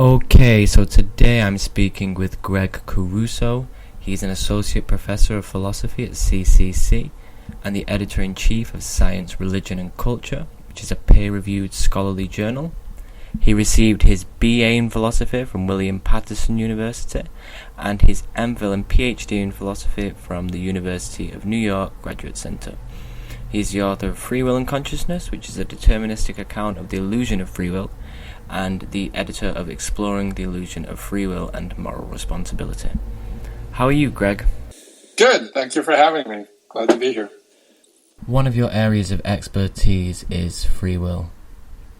Okay, so today I'm speaking with Gregg Caruso. He's an associate professor of philosophy at CCC and the editor-in-chief of Science, Religion and Culture, which is a peer-reviewed scholarly journal. He received his BA in philosophy from William Patterson University and his MPhil and PhD in philosophy from the University of New York Graduate Center. He is the author of Free Will and Consciousness, which is a deterministic account of the illusion of free will, and the editor of Exploring the Illusion of Free Will and Moral Responsibility. How are you, Gregg? Good. Thank you for having me. Glad to be here. One of your areas of expertise is free will.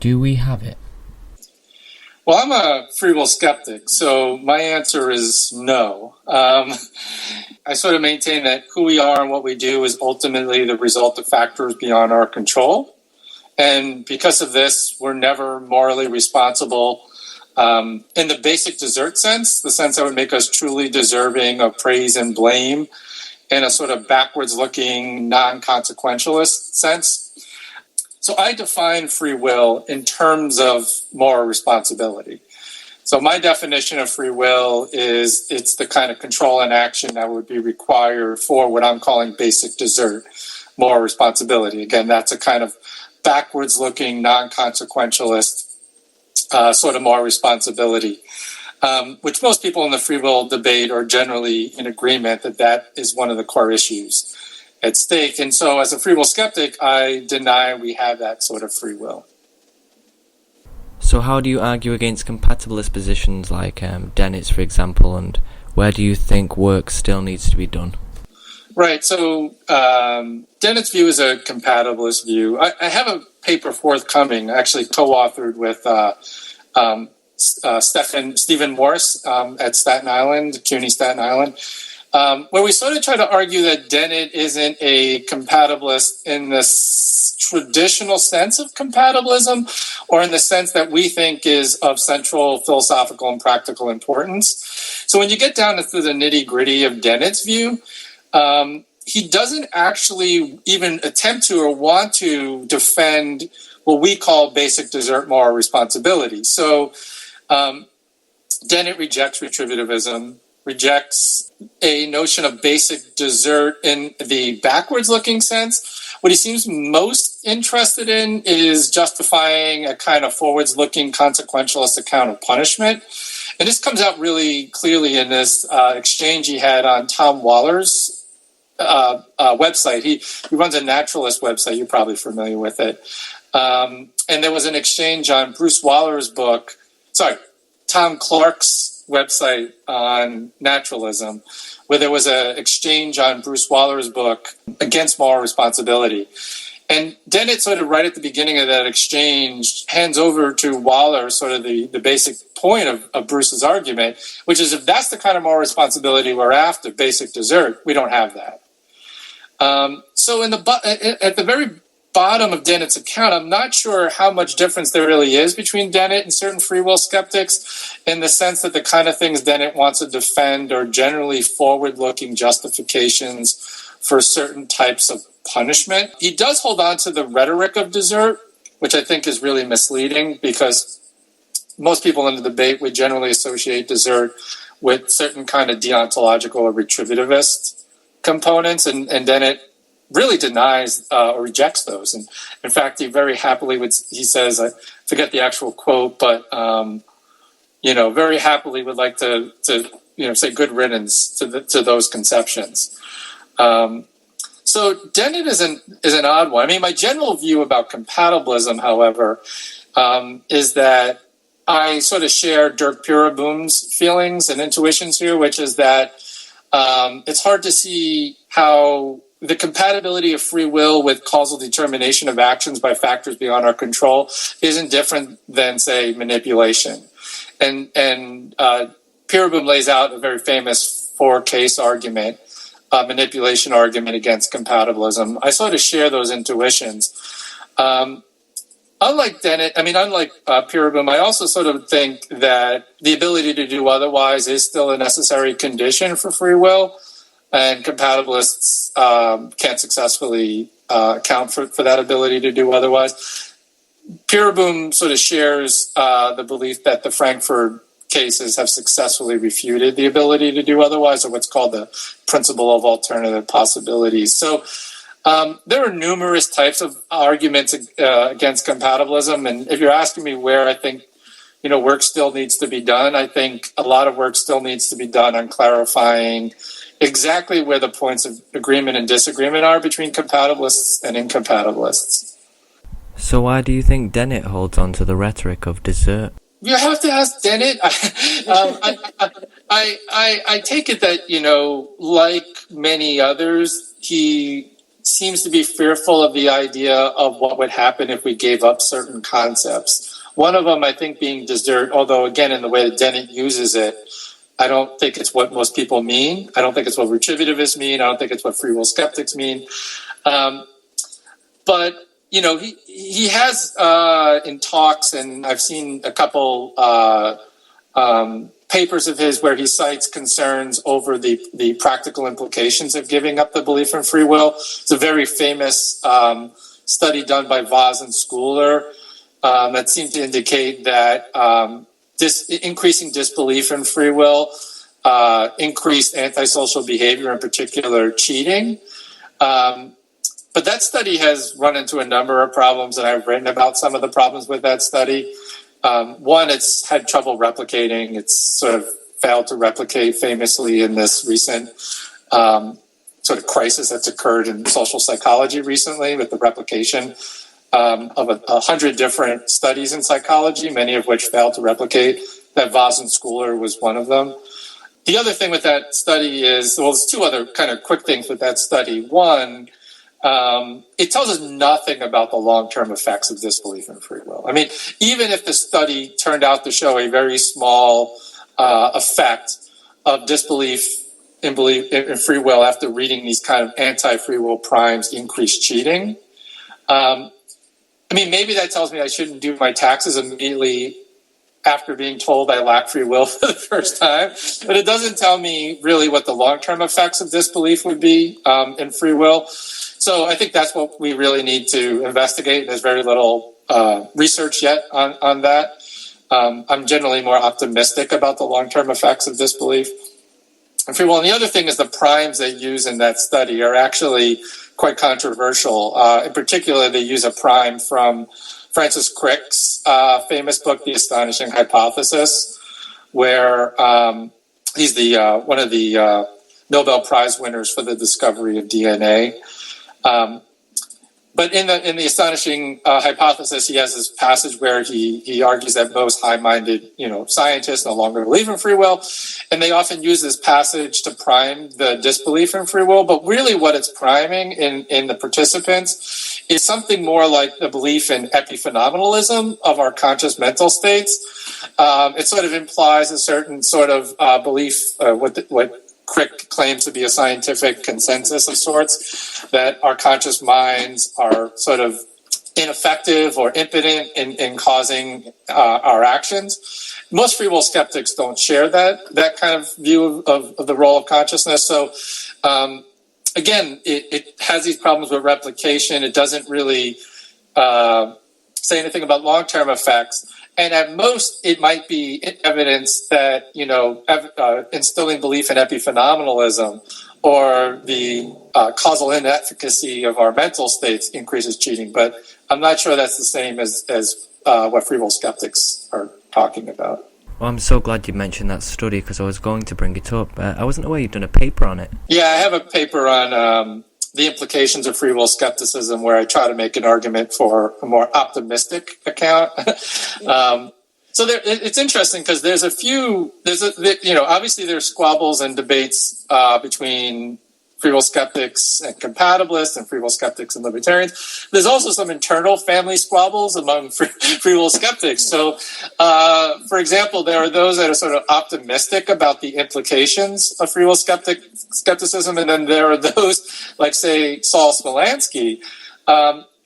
Do we have it? Well, I'm a free will skeptic, so my answer is no. I sort of maintain that who we are and what we do is ultimately the result of factors beyond our control. And because of this, we're never morally responsible in the basic desert sense, the sense that would make us truly deserving of praise and blame, in a sort of backwards-looking, non-consequentialist sense. So I define free will in terms of moral responsibility. So my definition of free will is it's the kind of control and action that would be required for what I'm calling basic desert, moral responsibility. Again, that's a kind of backwards-looking, non-consequentialist sort of moral responsibility, which most people in the free will debate are generally in agreement that is one of the core issues at stake. And so as a free will skeptic, I deny we have that sort of free will. So how do you argue against compatibilist positions like Dennett's, for example, and where do you think work still needs to be done? Right. So Dennett's view is a compatibilist view. I have a paper forthcoming, actually co-authored with Stephen Morris at Staten Island, CUNY Staten Island, where we sort of try to argue that Dennett isn't a compatibilist in the traditional sense of compatibilism, or in the sense that we think is of central philosophical and practical importance. So when you get down to the nitty-gritty of Dennett's view, he doesn't actually even attempt to or want to defend what we call basic desert moral responsibility. So Dennett rejects retributivism, rejects a notion of basic desert in the backwards-looking sense. What he seems most interested in is justifying a kind of forwards-looking consequentialist account of punishment. And this comes out really clearly in this exchange he had on Tom Waller's website. He runs a naturalist website. You're probably familiar with it. And there was an exchange on Tom Clark's website on naturalism, where there was an exchange on Bruce Waller's book Against Moral Responsibility. And Dennett sort of right at the beginning of that exchange hands over to Waller sort of the basic point of Bruce's argument, which is if that's the kind of moral responsibility we're after, basic desert, we don't have that. So at the very bottom of Dennett's account, I'm not sure how much difference there really is between Dennett and certain free will skeptics, in the sense that the kind of things Dennett wants to defend are generally forward-looking justifications for certain types of punishment. He does hold on to the rhetoric of desert, which I think is really misleading, because most people in the debate would generally associate desert with certain kind of deontological or retributivist components, and Dennett really denies or rejects those. And in fact, he very happily he says, I forget the actual quote, but very happily would like to say good riddance to those conceptions. So Dennett is an odd one. I mean, my general view about compatibilism, however, is that I sort of share Dirk Purenboom's feelings and intuitions here, which is that it's hard to see how the compatibility of free will with causal determination of actions by factors beyond our control isn't different than, say, manipulation. And Purenboom lays out a very famous four-case argument, manipulation argument against compatibilism. I sort of share those intuitions. Unlike Purenboom, I also sort of think that the ability to do otherwise is still a necessary condition for free will, and compatibilists can't successfully account for that ability to do otherwise. Purenboom sort of shares the belief that the Frankfurt cases have successfully refuted the ability to do otherwise, or what's called the principle of alternative possibilities. So there are numerous types of arguments against compatibilism, and if you're asking me where I think work still needs to be done, I think a lot of work still needs to be done on clarifying exactly where the points of agreement and disagreement are between compatibilists and incompatibilists. So why do you think Dennett holds on to the rhetoric of desert? You have to ask Dennett. I take it that, like many others, he seems to be fearful of the idea of what would happen if we gave up certain concepts. One of them, I think, being desert, although, again, in the way that Dennett uses it, I don't think it's what most people mean. I don't think it's what retributivists mean. I don't think it's what free will skeptics mean. But he has in talks, and I've seen a couple papers of his where he cites concerns over the practical implications of giving up the belief in free will. It's a very famous study done by Voss and Schooler that seemed to indicate that increasing disbelief in free will increased antisocial behavior, in particular cheating. But that study has run into a number of problems, and I've written about some of the problems with that study. One, it's had trouble replicating. It's sort of failed to replicate famously in this recent sort of crisis that's occurred in social psychology recently with the replication of 100 different studies in psychology, many of which failed to replicate. That Voss and Schooler was one of them. The other thing with that study is, well, there's two other kind of quick things with that study. One, it tells us nothing about the long-term effects of disbelief in free will. I mean, even if the study turned out to show a very small effect of disbelief in free will after reading these kind of anti-free will primes increase cheating, maybe that tells me I shouldn't do my taxes immediately after being told I lack free will for the first time. But it doesn't tell me really what the long-term effects of disbelief would be in free will. So I think that's what we really need to investigate. There's very little research yet on that. I'm generally more optimistic about the long-term effects of disbelief in free will. And the other thing is the primes they use in that study are actually quite controversial. In particular, they use a prime from Francis Crick's famous book, The Astonishing Hypothesis, where he's one of the Nobel Prize winners for the discovery of DNA. But in the Astonishing Hypothesis, he has this passage where he argues that most high-minded, scientists no longer believe in free will, and they often use this passage to prime the disbelief in free will. But really, what it's priming in the participants is something more like the belief in epiphenomenalism of our conscious mental states. It sort of implies a certain sort of belief, what Crick claims to be a scientific consensus of sorts, that our conscious minds are sort of ineffective or impotent in causing our actions. Most free will skeptics don't share that kind of view of the role of consciousness. So again, it has these problems with replication. It doesn't really say anything about long-term effects. And at most, it might be evidence that, instilling belief in epiphenomenalism or the causal inefficacy of our mental states increases cheating. But I'm not sure that's the same as what free will skeptics are talking about. Well, I'm so glad you mentioned that study because I was going to bring it up. I wasn't aware you'd done a paper on it. Yeah, I have a paper on the implications of free will skepticism, where I try to make an argument for a more optimistic account. So it's interesting because obviously there's squabbles and debates between free will skeptics and compatibilists and free will skeptics and libertarians. There's also some internal family squabbles among free will skeptics. So, for example, there are those that are sort of optimistic about the implications of free will skepticism, and then there are those, like, say, Saul Smolansky,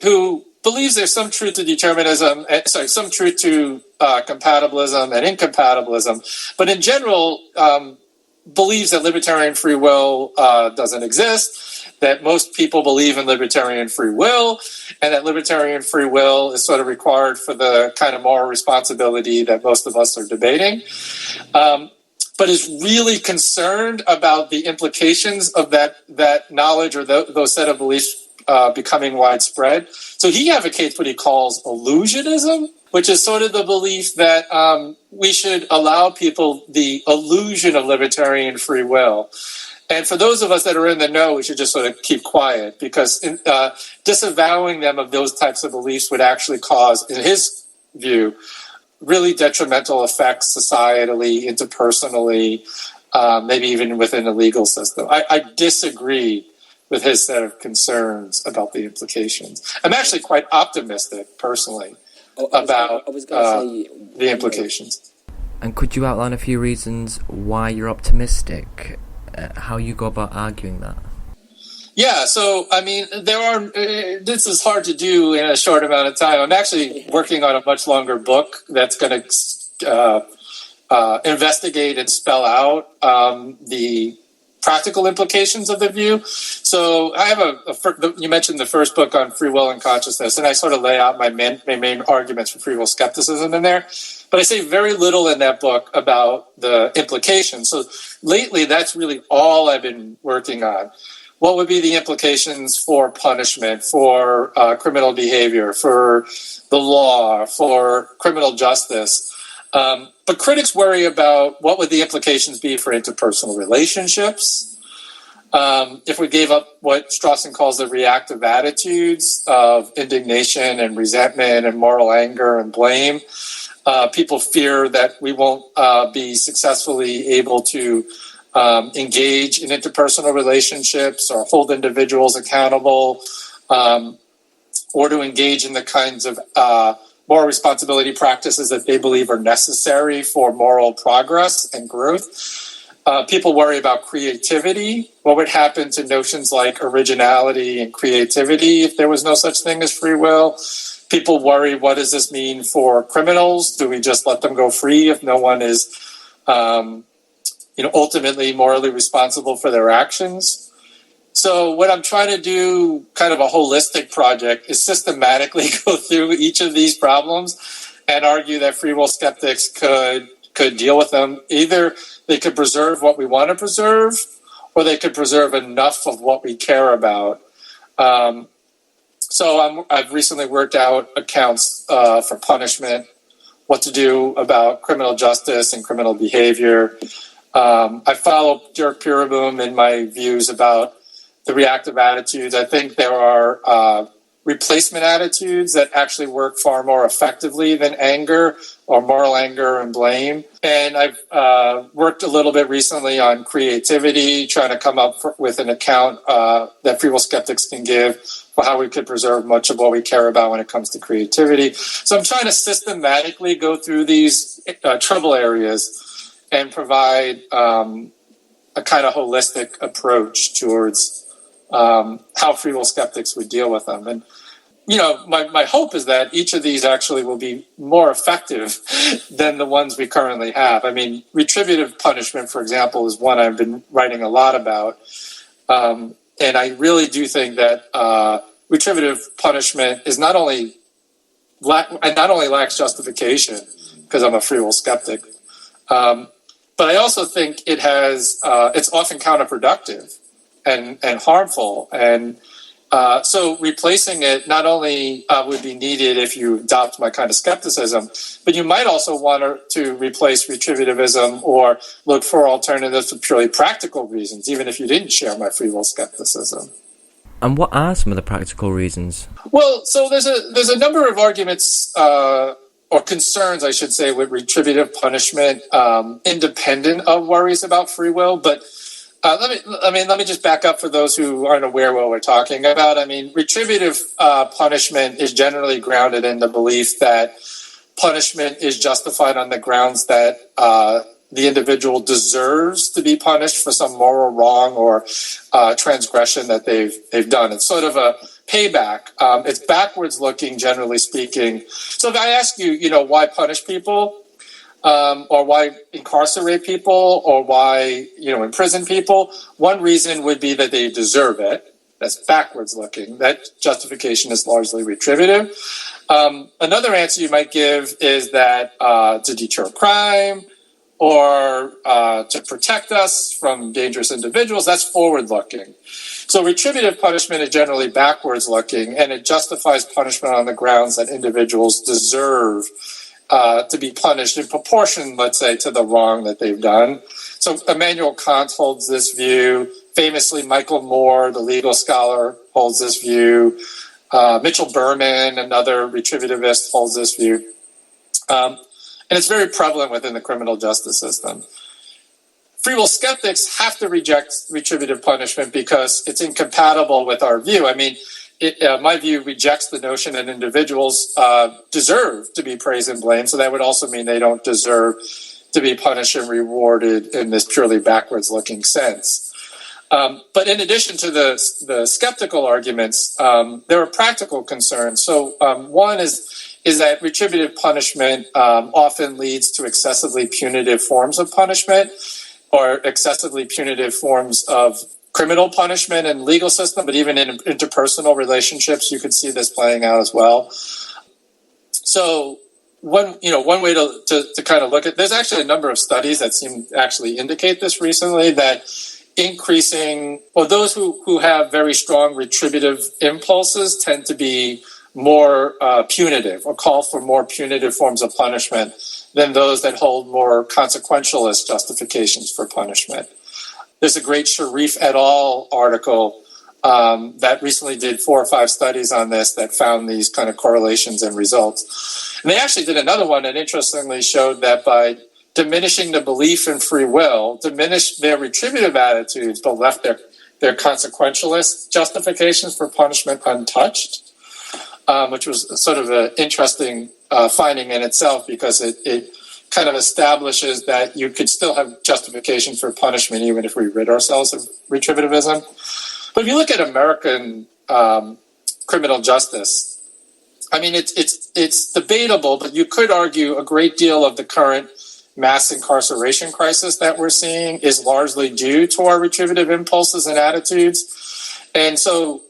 who believes there's some truth to determinism, some truth to compatibilism and incompatibilism, but in general believes that libertarian free will doesn't exist, that most people believe in libertarian free will, and that libertarian free will is sort of required for the kind of moral responsibility that most of us are debating, but is really concerned about the implications of that knowledge or those set of beliefs becoming widespread. So he advocates what he calls illusionism, which is sort of the belief that we should allow people the illusion of libertarian free will. And for those of us that are in the know, we should just sort of keep quiet, because disavowing them of those types of beliefs would actually cause, in his view, really detrimental effects societally, interpersonally, maybe even within the legal system. I disagree with his set of concerns about the implications. I'm actually quite optimistic, personally, about the implications. And could you outline a few reasons why you're optimistic? How you go about arguing that? Yeah, so, I mean, this is hard to do in a short amount of time. I'm actually working on a much longer book that's going to investigate and spell out the practical implications of the view. So I have you mentioned the first book on free will and consciousness, and I sort of lay out my main arguments for free will skepticism in there. But I say very little in that book about the implications. So lately, that's really all I've been working on. What would be the implications for punishment, for criminal behavior, for the law, for criminal justice? But critics worry about what would the implications be for interpersonal relationships. If we gave up what Strawson calls the reactive attitudes of indignation and resentment and moral anger and blame, people fear that we won't be successfully able to engage in interpersonal relationships or hold individuals accountable, or to engage in the kinds of moral responsibility practices that they believe are necessary for moral progress and growth. People worry about creativity. What would happen to notions like originality and creativity if there was no such thing as free will? People worry, what does this mean for criminals? Do we just let them go free if no one is ultimately morally responsible for their actions? So what I'm trying to do, kind of a holistic project, is systematically go through each of these problems and argue that free will skeptics could deal with them. Either they could preserve what we want to preserve, or they could preserve enough of what we care about. So I've recently worked out accounts for punishment, what to do about criminal justice and criminal behavior. I follow Dirk Piraboom in my views about the reactive attitudes. I think there are replacement attitudes that actually work far more effectively than anger or moral anger and blame. And I've worked a little bit recently on creativity, trying to come up with an account that free will skeptics can give for how we could preserve much of what we care about when it comes to creativity. So I'm trying to systematically go through these trouble areas and provide a kind of holistic approach towards how free will skeptics would deal with them. And, my hope is that each of these actually will be more effective than the ones we currently have. I mean, retributive punishment, for example, is one I've been writing a lot about. And I really do think that retributive punishment is not only lacks justification, because I'm a free will skeptic, but I also think it's often counterproductive and harmful. And so replacing it not only would be needed if you adopt my kind of skepticism, but you might also want to replace retributivism or look for alternatives for purely practical reasons, even if you didn't share my free will skepticism. And what are some of the practical reasons? Well, so there's a number of arguments or concerns, I should say, with retributive punishment, independent of worries about free will. But let me just back up for those who aren't aware what we're talking about. I mean, retributive punishment is generally grounded in the belief that punishment is justified on the grounds that the individual deserves to be punished for some moral wrong or transgression that they've done. It's sort of a payback. It's backwards looking, generally speaking. So if I ask you, why punish people, or why incarcerate people, or why, imprison people, one reason would be that they deserve it. That's backwards looking. That justification is largely retributive. Another answer you might give is that to deter crime or to protect us from dangerous individuals. That's forward looking. So retributive punishment is generally backwards looking, and it justifies punishment on the grounds that individuals deserve to be punished in proportion, let's say, to the wrong that they've done. So Immanuel Kant holds this view. Famously, Michael Moore, the legal scholar, holds this view. Mitchell Berman, another retributivist, holds this view. And it's very prevalent within the criminal justice system. Free will skeptics have to reject retributive punishment because it's incompatible with our view. I mean, my view rejects the notion that individuals deserve to be praised and blamed, so that would also mean they don't deserve to be punished and rewarded in this purely backwards-looking sense. But in addition to the skeptical arguments, there are practical concerns. So one is that retributive punishment often leads to excessively punitive forms of punishment or excessively punitive forms of criminal punishment in the legal system, but even in interpersonal relationships, you could see this playing out as well. So one way to kind of look at, there's actually a number of studies that seem to actually indicate this recently, that increasing, or those who have very strong retributive impulses tend to be more punitive or call for more punitive forms of punishment than those that hold more consequentialist justifications for punishment. There's a great Sharif et al. Article that recently did 4 or 5 studies on this that found these kind of correlations and results. And they actually did another one that interestingly showed that by diminishing the belief in free will, diminished their retributive attitudes, but left their consequentialist justifications for punishment untouched, which was sort of an interesting finding in itself, because it kind of establishes that you could still have justification for punishment even if we rid ourselves of retributivism. But if you look at American criminal justice, I mean, it's debatable, but you could argue a great deal of the current mass incarceration crisis that we're seeing is largely due to our retributive impulses and attitudes. And so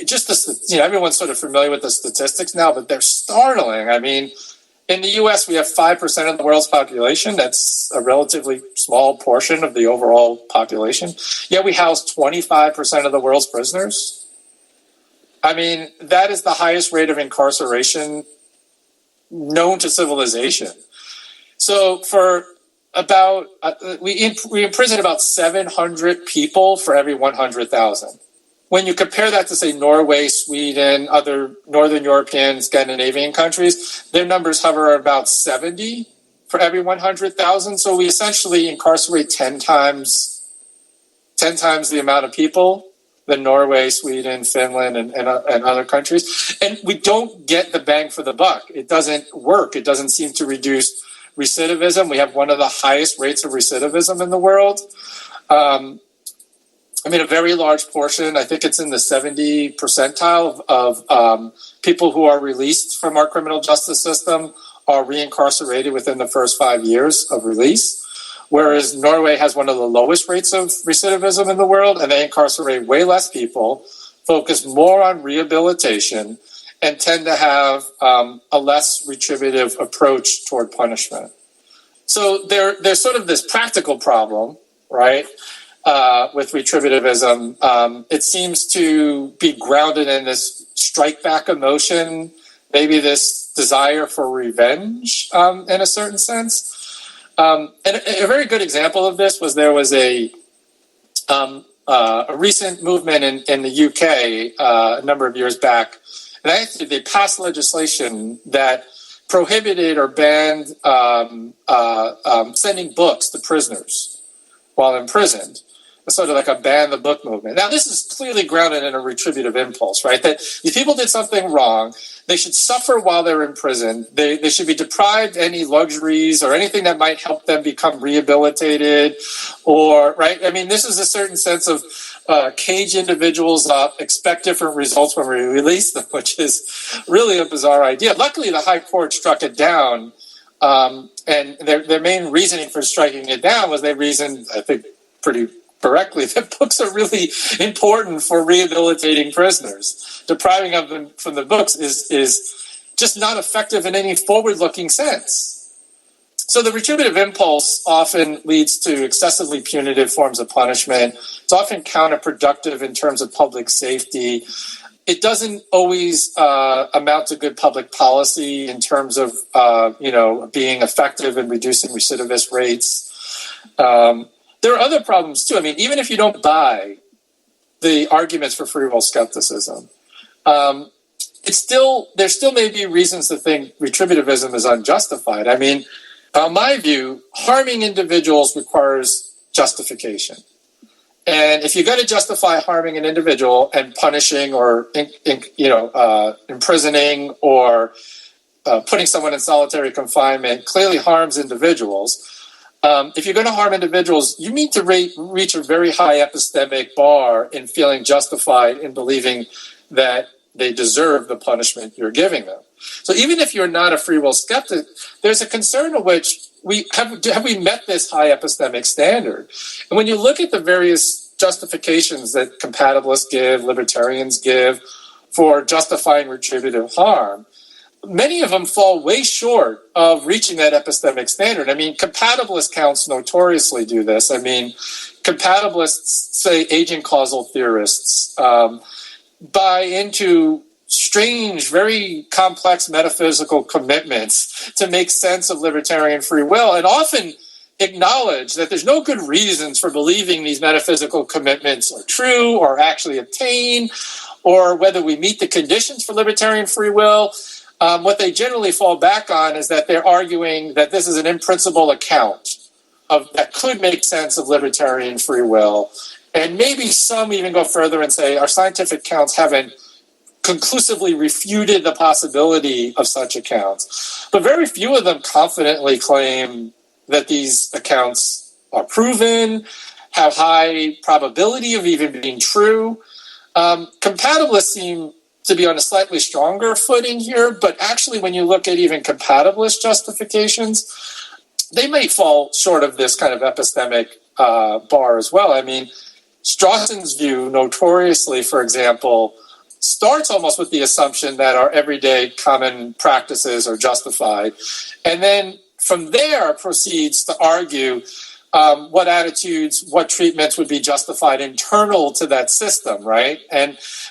just everyone's sort of familiar with the statistics now, but they're startling. I mean, in the US, we have 5% of the world's population. That's a relatively small portion of the overall population. Yet we house 25% of the world's prisoners. I mean, that is the highest rate of incarceration known to civilization. So for about, we imprison about 700 people for every 100,000. When you compare that to, say, Norway, Sweden, other Northern European, Scandinavian countries, their numbers hover about 70 for every 100,000. So we essentially incarcerate 10 times the amount of people than Norway, Sweden, Finland, and other countries. And we don't get the bang for the buck. It doesn't work. It doesn't seem to reduce recidivism. We have one of the highest rates of recidivism in the world. I mean, a very large portion, I think it's in the 70 percentile of people who are released from our criminal justice system are reincarcerated within the first 5 years of release, whereas Norway has one of the lowest rates of recidivism in the world, and they incarcerate way less people, focus more on rehabilitation, and tend to have a less retributive approach toward punishment. So there's sort of this practical problem, right? With retributivism, it seems to be grounded in this strike back emotion, maybe this desire for revenge in a certain sense. And a very good example of this was there was a recent movement in the UK a number of years back. And actually they passed legislation that prohibited or banned sending books to prisoners while imprisoned. Sort of like a ban the book movement. Now, this is clearly grounded in a retributive impulse, right? That if people did something wrong, they should suffer while they're in prison. They should be deprived any luxuries or anything that might help them become rehabilitated, or, right? I mean, this is a certain sense of cage individuals up, expect different results when we release them, which is really a bizarre idea. Luckily, the High Court struck it down, and their main reasoning for striking it down was they reasoned, I think, pretty correctly that books are really important for rehabilitating prisoners. Depriving of them from the books is just not effective in any forward-looking sense. So the retributive impulse often leads to excessively punitive forms of punishment. It's often counterproductive in terms of public safety. It doesn't always amount to good public policy in terms of being effective in reducing recidivist rates. There are other problems too. I mean, even if you don't buy the arguments for free will skepticism, there still may be reasons to think retributivism is unjustified. I mean, in my view, harming individuals requires justification. And if you're going to justify harming an individual and punishing or imprisoning or putting someone in solitary confinement clearly harms individuals. If you're going to harm individuals, you need to reach a very high epistemic bar in feeling justified in believing that they deserve the punishment you're giving them. So even if you're not a free will skeptic, there's a concern in which have we met this high epistemic standard? And when you look at the various justifications that compatibilists give, libertarians give for justifying retributive harm, many of them fall way short of reaching that epistemic standard. I mean, compatibilist counts notoriously do this. I mean, compatibilists, say agent causal theorists, buy into strange, very complex metaphysical commitments to make sense of libertarian free will, and often acknowledge that there's no good reasons for believing these metaphysical commitments are true or actually obtain, or whether we meet the conditions for libertarian free will. What they generally fall back on is that they're arguing that this is an in-principle account that could make sense of libertarian free will. And maybe some even go further and say our scientific counts haven't conclusively refuted the possibility of such accounts. But very few of them confidently claim that these accounts are proven, have high probability of even being true. Compatibilists seem to be on a slightly stronger footing here, but actually when you look at even compatibilist justifications, they may fall short of this kind of epistemic bar as well. I mean, Strawson's view notoriously, for example, starts almost with the assumption that our everyday common practices are justified, and then from there proceeds to argue what attitudes, what treatments would be justified internal to that system, right?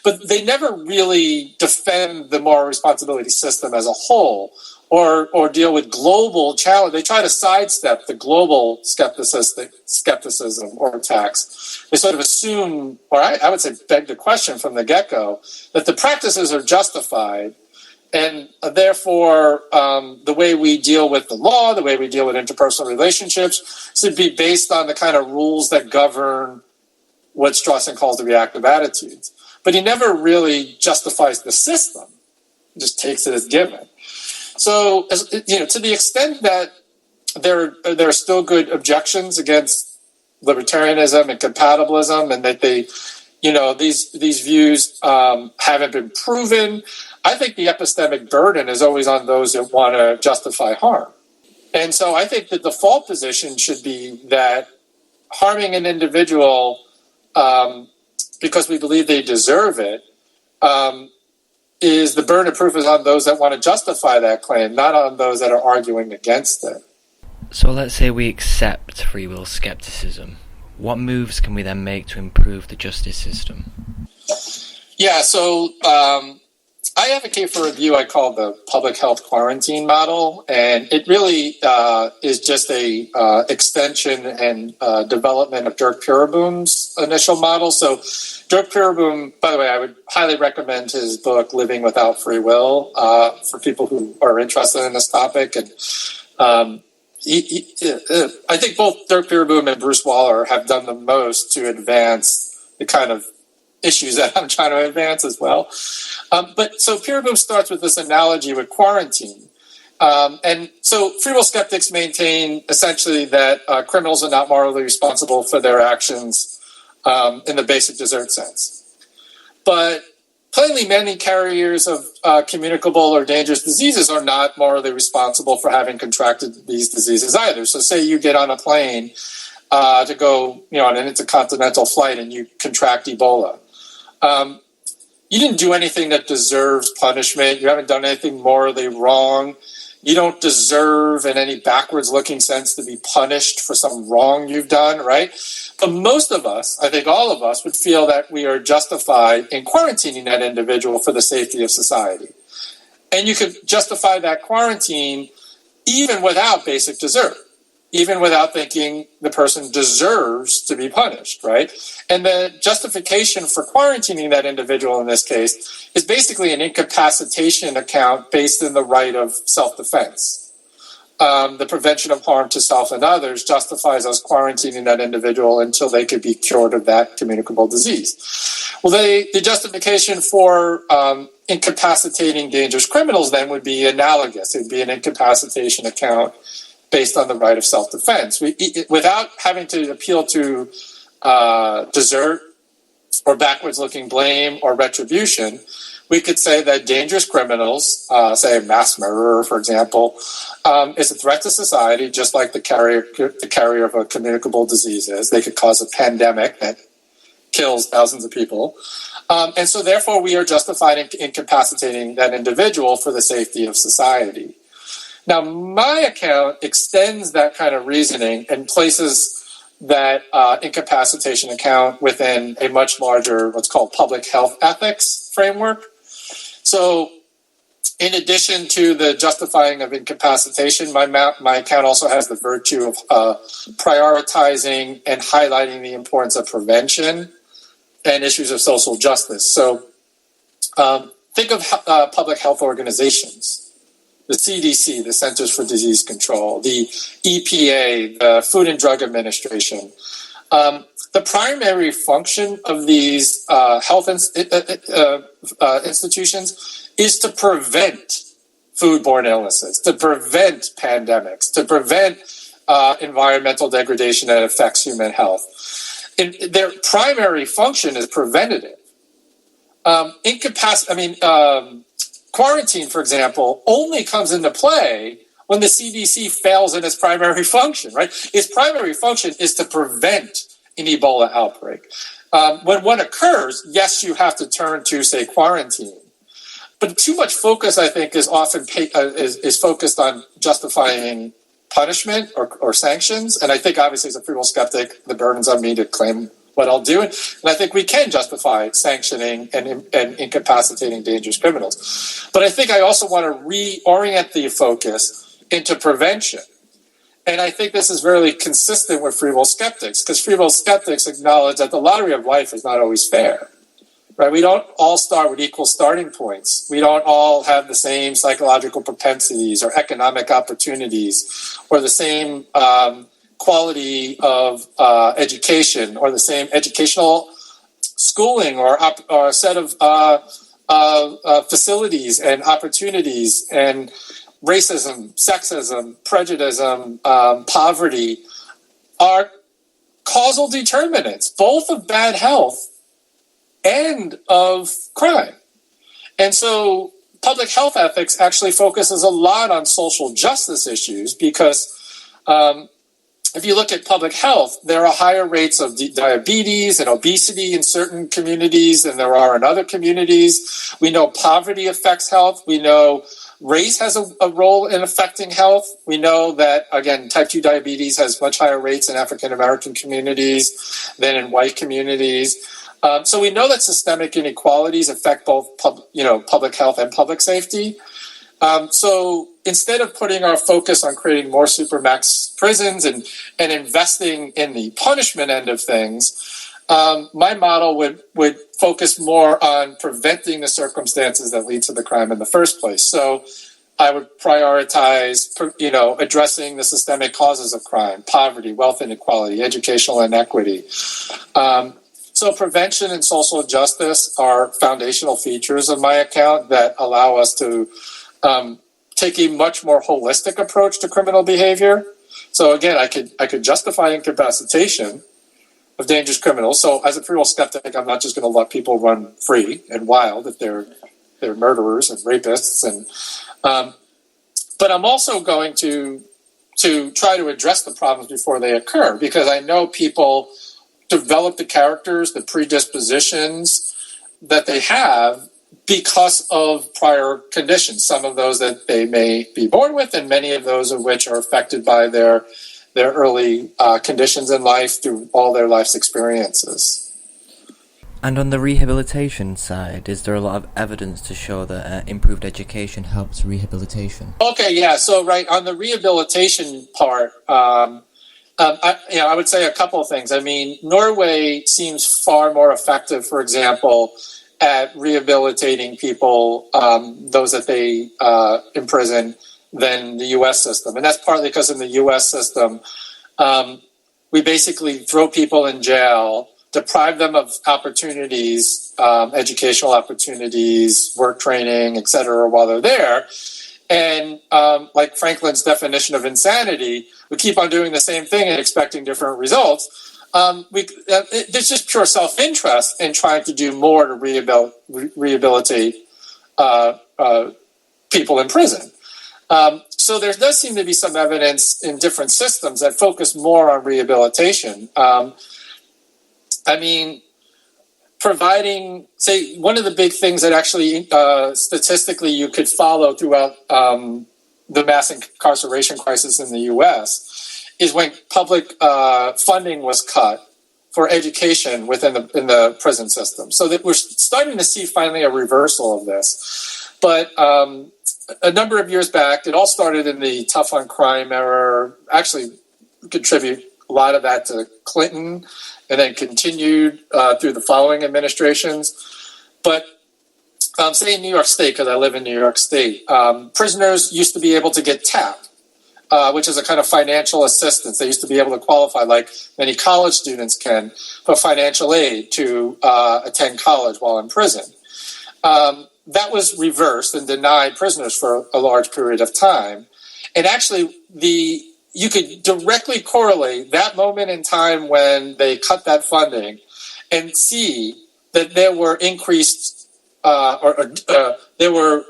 But they never really defend the moral responsibility system as a whole, or deal with global challenge. They try to sidestep the global skepticism or attacks. They sort of assume, or I would say beg the question from the get-go, that the practices are justified, and therefore the way we deal with the law, the way we deal with interpersonal relationships, should be based on the kind of rules that govern what Strawson calls the reactive attitudes. But he never really justifies the system; he just takes it as given. So, to the extent that there are still good objections against libertarianism and compatibilism, and that these views haven't been proven, I think the epistemic burden is always on those that want to justify harm. And so I think the default position should be that harming an individual because we believe they deserve it is the burden of proof is on those that want to justify that claim, not on those that are arguing against it. So let's say we accept free will skepticism. What moves can we then make to improve the justice system? Yeah, so I advocate for a view I call the public health quarantine model, and it really is just a extension and development of Dirk Pereboom's initial model. So Dirk Pereboom, by the way, I would highly recommend his book, Living Without Free Will, for people who are interested in this topic. And I think both Dirk Pereboom and Bruce Waller have done the most to advance the kind of issues that I'm trying to advance as well. But so Pereboom starts with this analogy with quarantine. And so free will skeptics maintain essentially that criminals are not morally responsible for their actions in the basic desert sense. But plainly, many carriers of communicable or dangerous diseases are not morally responsible for having contracted these diseases either. So say you get on a plane to go, on an intercontinental flight and you contract Ebola. You didn't do anything that deserves punishment. You haven't done anything morally wrong. You don't deserve, in any backwards-looking sense, to be punished for some wrong you've done, right? But most of us, I think all of us, would feel that we are justified in quarantining that individual for the safety of society. And you could justify that quarantine even without basic desert, even without thinking the person deserves to be punished, right? And the justification for quarantining that individual in this case is basically an incapacitation account based in the right of self-defense. The prevention of harm to self and others justifies us quarantining that individual until they could be cured of that communicable disease. Well, the justification for incapacitating dangerous criminals then would be analogous. It would be an incapacitation account based on the right of self-defense. Without having to appeal to desert or backwards-looking blame or retribution, we could say that dangerous criminals, say a mass murderer, for example, is a threat to society, just like the carrier of a communicable disease is. They could cause a pandemic that kills thousands of people. And so therefore we are justified in incapacitating that individual for the safety of society. Now, my account extends that kind of reasoning and places that incapacitation account within a much larger, what's called public health ethics framework. So in addition to the justifying of incapacitation, my account also has the virtue of prioritizing and highlighting the importance of prevention and issues of social justice. So think of public health organizations. The CDC, the Centers for Disease Control, the EPA, the Food and Drug Administration. The primary function of these health institutions is to prevent foodborne illnesses, to prevent pandemics, to prevent environmental degradation that affects human health. Their primary function is preventative. Quarantine, for example, only comes into play when the CDC fails in its primary function, right? Its primary function is to prevent an Ebola outbreak. When one occurs, yes, you have to turn to, say, quarantine. But too much focus, I think, is often is focused on justifying punishment or sanctions. And I think, obviously, as a free will skeptic, the burden's on me to claim what I'll do. And I think we can justify sanctioning and incapacitating dangerous criminals. But I think I also want to reorient the focus into prevention. And I think this is very consistent with free will skeptics, because free will skeptics acknowledge that the lottery of life is not always fair. Right? We don't all start with equal starting points. We don't all have the same psychological propensities or economic opportunities or the same quality of education or the same educational schooling or a set of facilities and opportunities. And racism, sexism, prejudice, poverty are causal determinants, both of bad health and of crime. And so public health ethics actually focuses a lot on social justice issues because if you look at public health, there are higher rates of diabetes and obesity in certain communities than there are in other communities. We know poverty affects health. We know race has a role in affecting health. We know that, again, type 2 diabetes has much higher rates in African-American communities than in white communities. So we know that systemic inequalities affect both public health and public safety. So instead of putting our focus on creating more supermax prisons and investing in the punishment end of things, my model would focus more on preventing the circumstances that lead to the crime in the first place. So I would prioritize, addressing the systemic causes of crime, poverty, wealth inequality, educational inequity. So prevention and social justice are foundational features of my account that allow us to take a much more holistic approach to criminal behavior. So again, I could justify incapacitation of dangerous criminals. So as a free will skeptic, I'm not just going to let people run free and wild if they're murderers and rapists, but I'm also going to to try to address the problems before they occur, because I know people develop the characters, the predispositions that they have because of prior conditions, some of those that they may be born with, and many of those of which are affected by their early conditions in life through all their life's experiences. And on the rehabilitation side, is there a lot of evidence to show that improved education helps rehabilitation? Okay, yeah. So, right, on the rehabilitation part, I would say a couple of things. I mean, Norway seems far more effective, for example, at rehabilitating people, those that they imprison, than the U.S. system. And that's partly because in the U.S. system, we basically throw people in jail, deprive them of opportunities, educational opportunities, work training, et cetera, while they're there. And like Franklin's definition of insanity, we keep on doing the same thing and expecting different results. There's just pure self-interest in trying to do more to rehabilitate people in prison. So there does seem to be some evidence in different systems that focus more on rehabilitation. Providing, say, one of the big things that actually statistically you could follow throughout the mass incarceration crisis in the U.S. is when public funding was cut for education within the prison system. So that we're starting to see finally a reversal of this. But a number of years back, it all started in the tough on crime era, actually contribute a lot of that to Clinton, and then continued through the following administrations. But say in New York State, because I live in New York State, prisoners used to be able to get TAP, which is a kind of financial assistance. They used to be able to qualify, like many college students can, for financial aid to attend college while in prison. That was reversed and denied prisoners for a large period of time. And actually, you could directly correlate that moment in time when they cut that funding and see that there were increased there were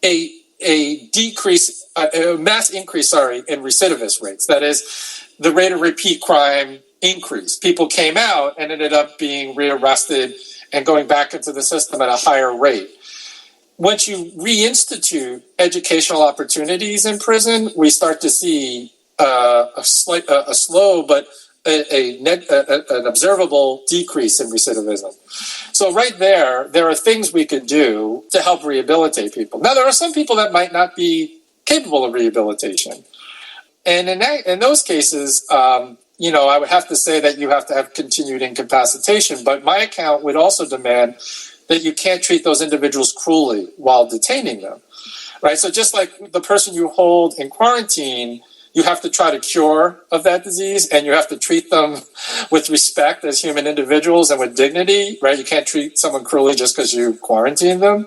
a decrease, a mass increase, in recidivist rates. That is, the rate of repeat crime increased. People came out and ended up being rearrested and going back into the system at a higher rate. Once you reinstitute educational opportunities in prison, we start to see a slow but an observable decrease in recidivism. So right there are things we could do to help rehabilitate people. Now, there are some people that might not be capable of rehabilitation. And in those cases, I would have to say that you have to have continued incapacitation. But my account would also demand that you can't treat those individuals cruelly while detaining them, right? So just like the person you hold in quarantine, you have to try to cure of that disease, and you have to treat them with respect as human individuals and with dignity, right? You can't treat someone cruelly just because you quarantine them.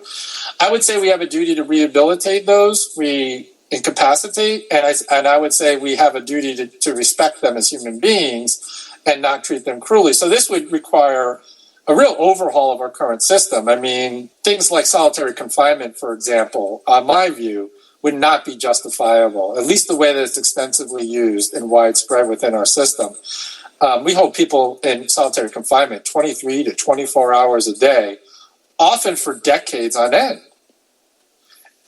I would say we have a duty to rehabilitate those we incapacitate, and I would say we have a duty to respect them as human beings and not treat them cruelly. So this would require a real overhaul of our current system. I mean, things like solitary confinement, for example, on my view, would not be justifiable, at least the way that it's extensively used and widespread within our system. We hold people in solitary confinement 23 to 24 hours a day, often for decades on end.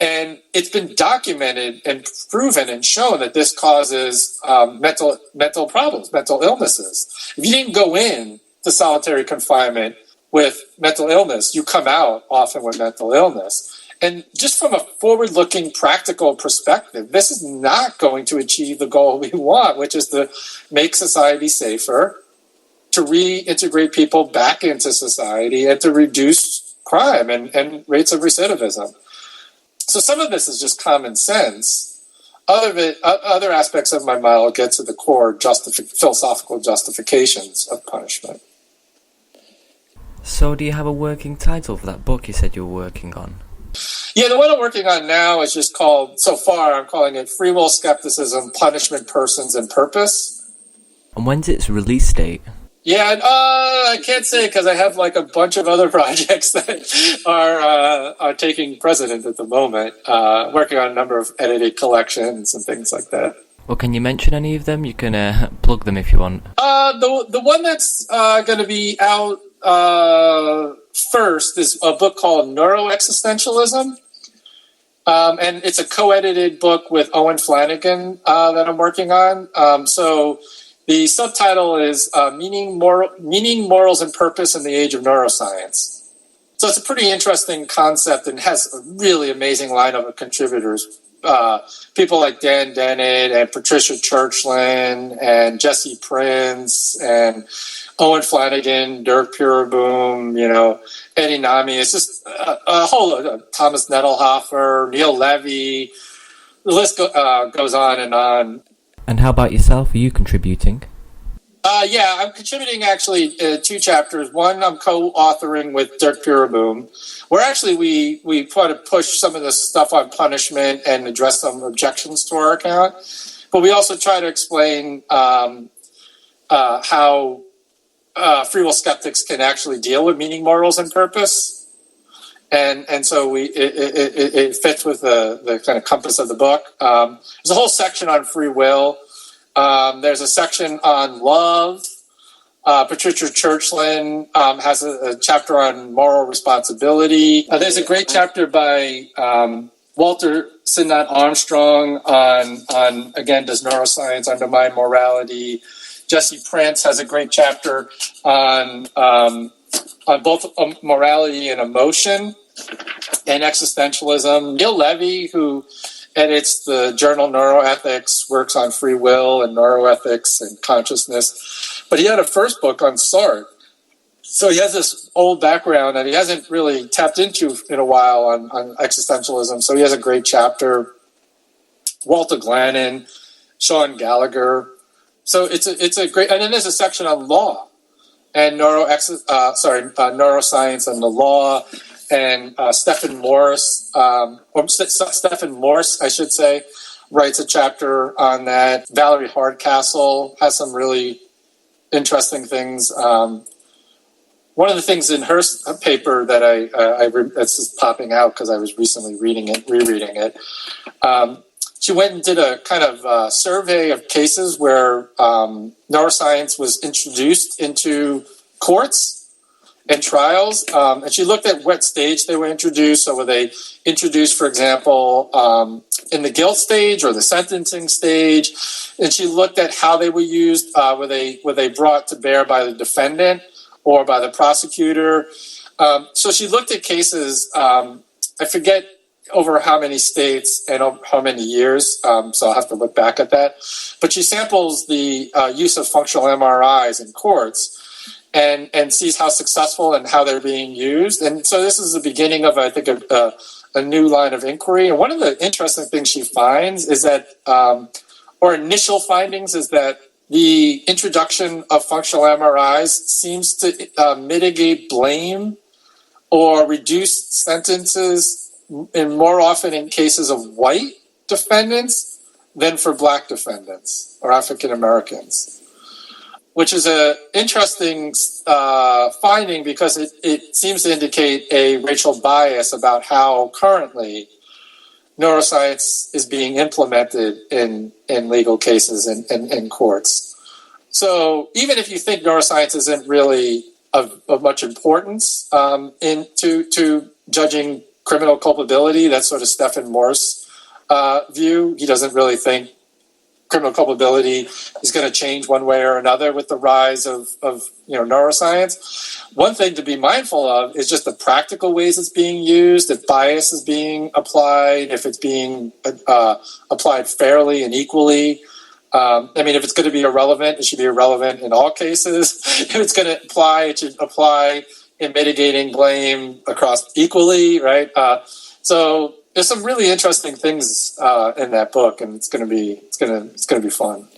And it's been documented and proven and shown that this causes mental problems, mental illnesses. If you didn't go in to solitary confinement with mental illness, you come out often with mental illness. And just from a forward-looking, practical perspective, this is not going to achieve the goal we want, which is to make society safer, to reintegrate people back into society, and to reduce crime and rates of recidivism. So some of this is just common sense. Other aspects of my model get to the core philosophical justifications of punishment. So do you have a working title for that book you said you were working on? Yeah, the one I'm working on now is just called, so far I'm calling it Free Will Skepticism, Punishment, Persons, and Purpose. And when's its release date? Yeah, I can't say because I have like a bunch of other projects that are taking precedent at the moment. Working on a number of edited collections and things like that. Well, can you mention any of them? You can plug them if you want. The one that's going to be out first is a book called Neuroexistentialism. And it's a co-edited book with Owen Flanagan that I'm working on. So the subtitle is Meaning, Morals, and Purpose in the Age of Neuroscience. So it's a pretty interesting concept and has a really amazing lineup of contributors. People like Dan Dennett and Patricia Churchland and Jesse Prince and Owen Flanagan, Dirk Pureboom, Eddie Nami. It's just a whole Thomas Nettelhofer, Neil Levy. The list goes on and on. And how about yourself? Are you contributing? Yeah, I'm contributing actually 2 chapters. One I'm co-authoring with Dirk Pureboom, where actually we try to push some of the stuff on punishment and address some objections to our account. But we also try to explain how free will skeptics can actually deal with meaning, morals, and purpose. And so it fits with the kind of compass of the book. There's a whole section on free will. There's a section on love. Patricia Churchland has a chapter on moral responsibility. There's a great chapter by Walter Sidnot Armstrong on again, does neuroscience undermine morality? Jesse Prince has a great chapter on both morality and emotion and existentialism. Neil Levy, who edits the journal Neuroethics, works on free will and neuroethics and consciousness. But he had a first book on Sartre. So he has this old background that he hasn't really tapped into in a while on existentialism. So he has a great chapter. Walter Glannon, Sean Gallagher. So it's a great, and then there's a section on law and neuroscience and the law. And Stephen Morse, I should say, writes a chapter on that. Valerie Hardcastle has some really interesting things. One of the things in her paper that that's just popping out because I was recently rereading it. She went and did a kind of survey of cases where neuroscience was introduced into courts and trials, and she looked at what stage they were introduced. So were they introduced, for example, in the guilt stage or the sentencing stage? And she looked at how they were used. Were they brought to bear by the defendant or by the prosecutor? So she looked at cases. I forget over how many states and how many years. So I'll have to look back at that. But she samples the use of functional MRIs in courts. And sees how successful and how they're being used. And so this is the beginning of, I think, a new line of inquiry. And one of the interesting things she finds is that, or initial findings, is that the introduction of functional MRIs seems to mitigate blame or reduce sentences more often in cases of white defendants than for black defendants or African Americans. Which is an interesting finding because it seems to indicate a racial bias about how currently neuroscience is being implemented in legal cases and in courts. So even if you think neuroscience isn't really of much importance to judging criminal culpability, that's sort of Stephen Morse's view. He doesn't really think criminal culpability is going to change one way or another with the rise of neuroscience. One thing to be mindful of is just the practical ways it's being used, if bias is being applied, if it's being applied fairly and equally. If it's going to be irrelevant, it should be irrelevant in all cases. If it's going to apply, it should apply in mitigating blame across equally, right? There's some really interesting things in that book, and it's going to be fun.